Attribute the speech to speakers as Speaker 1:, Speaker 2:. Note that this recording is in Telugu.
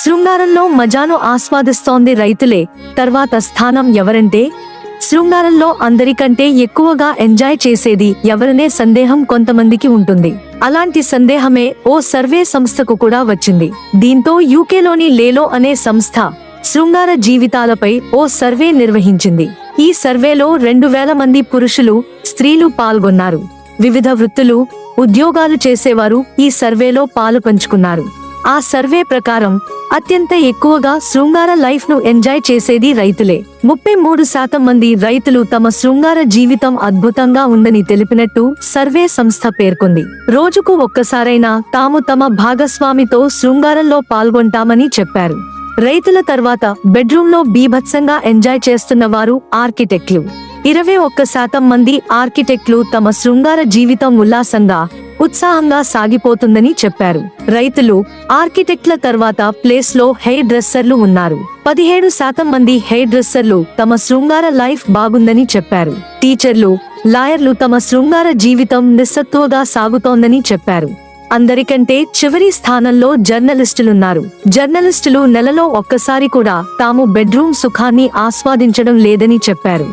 Speaker 1: శృంగారంలో మజాను ఆస్వాదిస్తోంది రైతులే. తర్వాత స్థానం ఎవరంటే, శృంగారంలో అందరికంటే ఎక్కువగా ఎంజాయ్ చేసేది ఎవరనే సందేహం కొంతమందికి ఉంటుంది. అలాంటి సందేహమే ఓ సర్వే సంస్థకు కూడా వచ్చింది. దీంతో యూకేలోని లేలో అనే సంస్థ శృంగార జీవితాలపై ఓ సర్వే నిర్వహించింది. ఈ సర్వేలో 2000 మంది పురుషులు, స్త్రీలు పాల్గొన్నారు. వివిధ వృత్తులు, ఉద్యోగాలు చేసేవారు ఈ సర్వేలో పాలు పంచుకున్నారు. ఆ సర్వే ప్రకారం అత్యంత ఎక్కువగా శృంగార లైఫ్ ను ఎంజాయ్ చేసేది రైతులే. 33% మంది రైతులు తమ శృంగార జీవితం అద్భుతంగా ఉందని తెలిపినట్టు సర్వే సంస్థ పేర్కొంది. రోజుకు ఒక్కసారైనా తాము తమ భాగస్వామితో శృంగారంలో పాల్గొంటామని చెప్పారు. రైతుల తర్వాత బెడ్రూమ్ లో బీభత్సంగా ఎంజాయ్ చేస్తున్న వారు ఆర్కిటెక్ట్లు. 21% మంది ఆర్కిటెక్ట్లు తమ శృంగార జీవితం ఉల్లాసంగా, ఉత్సాహంగా సాగిపోతుందని చెప్పారు. రైతులు, ఆర్కిటెక్ట్ల తర్వాత ప్లేస్ లో హెయిర్ డ్రెస్సర్లు ఉన్నారు. 17% మంది హెయిర్ డ్రెస్సర్లు తమ శృంగార లైఫ్ బాగుందని చెప్పారు. టీచర్లు, లాయర్లు తమ శృంగార జీవితం నిస్సత్తువగా సాగుతోందని చెప్పారు. అందరికంటే చివరి స్థానంలో జర్నలిస్టులున్నారు. జర్నలిస్టులు నెలలో ఒక్కసారి కూడా తాము బెడ్రూమ్ సుఖాన్ని ఆస్వాదించడం లేదని చెప్పారు.